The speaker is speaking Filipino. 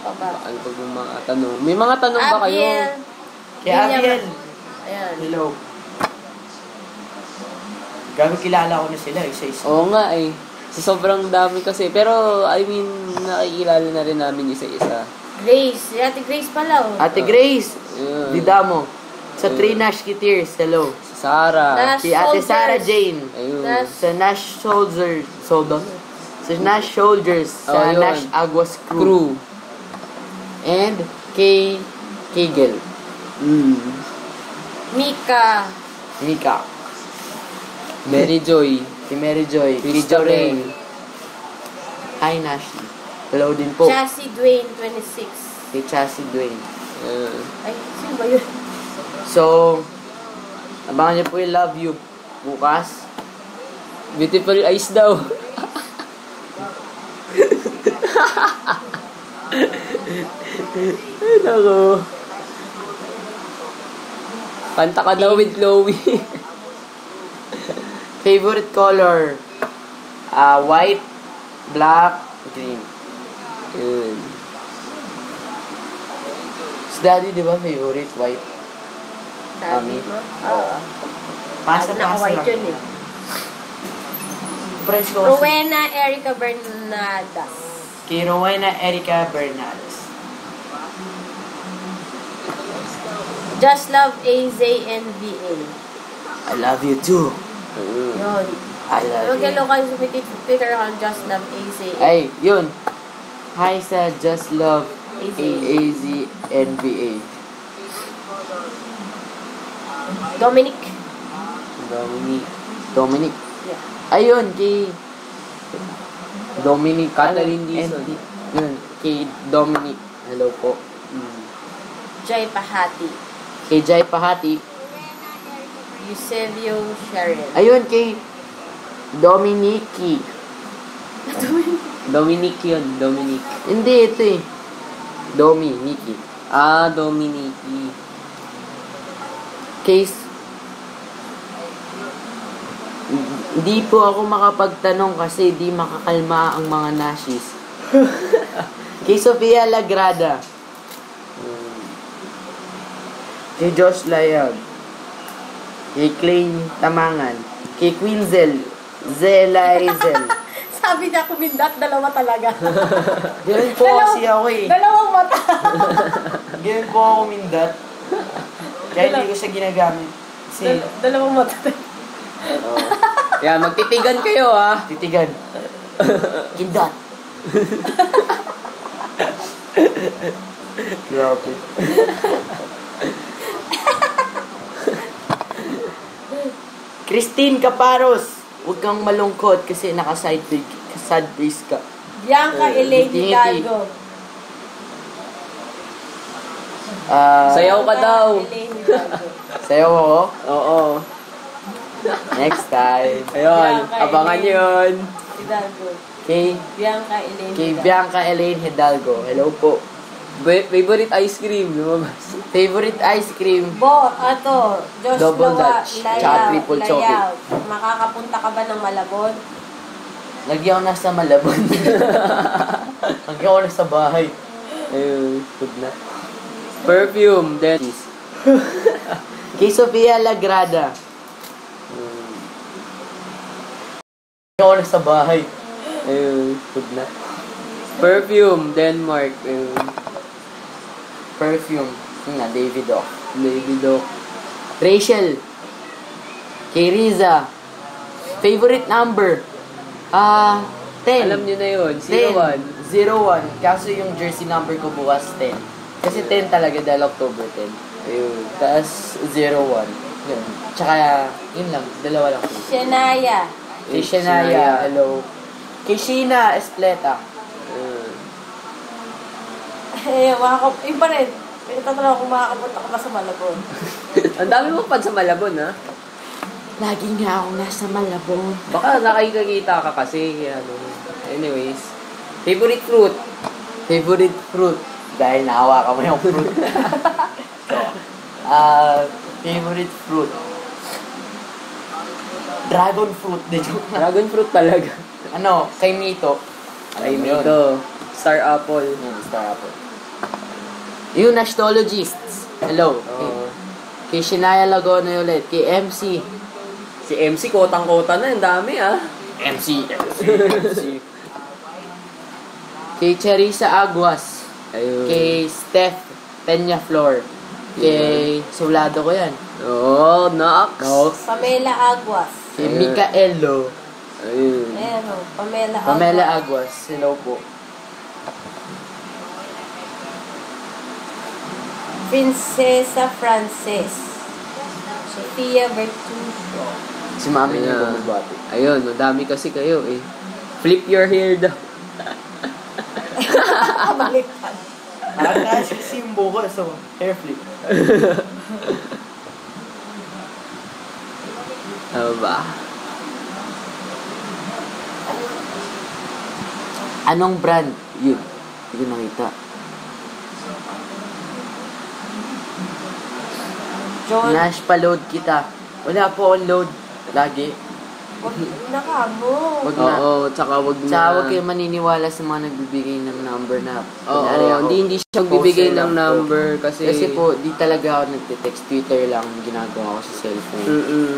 pa ba? Ano pa yung mga tanong? May mga tanong ba kayo? Kay Abiel. Ayan. Hello. Gago kilala ko na sila, isa-isa. Oo nga eh. So, sobrang dami kasi. Pero, I mean, nakikilala na rin namin isa-isa. Grace. Si Ate Grace pala, oh. Ate Grace. Yun. Didamo. Sa Three Nash Kiteers, hello. Si Sarah. Nash Si Ate Soldiers. Sarah Jane. Ayun. Sa Nash Soldiers. Sa Nash Soldiers. Sa Ayun. Nash Aguas Crew. Crew. And kay Kegel. Mika. Mika. Mary Joy. Si Mary Joy. Mary Cristo Joy. Ray. Hi, Nash. Hello din po. Chassis Dwayne, 26. Kay Chassis Dwayne. Ay, sino ba yun? So, abangan niyo po yung Love You bukas. Beautiful eyes daw. Ay, nako. Kanta ka daw with Chloe. Favorite color? White, black, green. Yun. Si Daddy, di ba favorite? White. Sabi mo? Oo. Pasa Naka-white lang. yun eh. Fresh ko kasi. Rowena Erica Bernadas. Kay Rowena Erica Bernales. Just Love AZ NVA. I love you too. Yun. I love you. Magkalo kayo sa Twitter account Just Love AZ. Ay, yun. Hi sa Just Love AZ. AZ NBA. Dominic. Dominic. Yeah. Ayun, kay Dominic. Catalin Dizon. Yun, kay Dominic. Hello po. Jai Pahati. Kay Jai Pahati. Eusebio Sharon. Ayun, kay Dominiki. Dominic yun. Dominic. Hindi, ito eh. Dominiki. Dominic. Case, hindi po ako makapagtanong kasi di makakalma ang mga nashis. Kay Sofia Lagrada. Kay Josh Layag. Kay Clay Tamangan. Kay Quinzel. Zelaizel. Sabi niya kumindat, dalawa talaga. Ganun po kasi ako eh. Dalawang mata. Ganun po ako mindat. Kaya hindi ko siya ginagamit. Kasi, Dalawang mata. Kaya magtitigan kayo ah. titigan. Kindat. Grabe. Christine Caparos, huwag kang malungkot kasi naka-side face ka. Bianca Elaine ngiti-ngiti. Hidalgo. Sayaw ka daw. Elaine Hidalgo. Sayaw ako? Oo. Next time. Ayun. Bianca Abangan Elaine yun. Hidalgo. Kay Bianca Elaine Hidalgo. Bianca Elaine Hidalgo. Hello po. Favorite ice cream. Lumabas. Favorite ice cream? Josh Double Lawa, Dutch, tsaka triple chocolate. Makakapunta ka ba ng Malabon? Lagi ako nasa Malabon. Lagi ako nasa bahay. Ayun. Good na. Perfume. Then, Kay Sofia Lagrada. Lagi ako nasa bahay. ayun. Good na. Perfume. Denmark. Ayun. Perfume. Yun nga, David O. Lady Doc. Rachel. Kay Riza. Favorite number? 10. Alam niyo na yun. 10. 01. 01. Kaso yung jersey number ko bukas 10. Kasi 10 talaga dahil October 10. Ayun. Tapos 01. Yun. Tsaka, yun lang. Dalawa lang. Shania. Kay Shania. Hello. Kay Sheena Espleta. Ayun. Yung pa rin. Itatanong kung makakapunta ka ba sa Malabon. Ang dami mo pa sa Malabon, ha? Lagi nga ako nasa Malabon. Baka nakikita ka kasi. Ano. Anyways. Favorite fruit. Favorite fruit? Dahil nahawakan mo yung fruit. So, favorite fruit? Dragon fruit. De joke na. Dragon fruit talaga. Ano? Kay Mito. Ay, Alam mo yun. ito. Star apple. Star apple. Yung Nashtologists. Hello. Oo. Kay Shania Lagona ulit. Kay MC. Si MC, kotang-kota na. Ang dami, ah. MC. Kay Charissa Aguas. Ayun. Kay Steph Peñaflor. Kay Solado ko yan. Oo, Nox. Pamela Aguas. Kay Ayun. Micaelo. Ayun. Ayan o, Pamela Aguas. Pamela Aguas. Hello po. Princesa Frances. Sofia Bertuccio. Si mami niya Ayan. bumabati. Ayun, madami kasi kayo, eh. Flip your hair daw. Baliktad. Parang kasi yung buko, so hair flip. Ano ba? Anong brand? Yun. Hindi ko nakita. John. Nash, pa-load kita. Wala po akong load. Lagi. Huwag na ka mo. Wag na. Oo, tsaka wag na. Tsaka huwag kayo maniniwala sa mga nagbibigay ng number na Oo, kunyari ako, hindi siya bibigay poster ng lang po. number kasi... Kasi po, di talaga ako nagte-text. Twitter lang ang ginagawa ko sa cellphone. Mm-mm.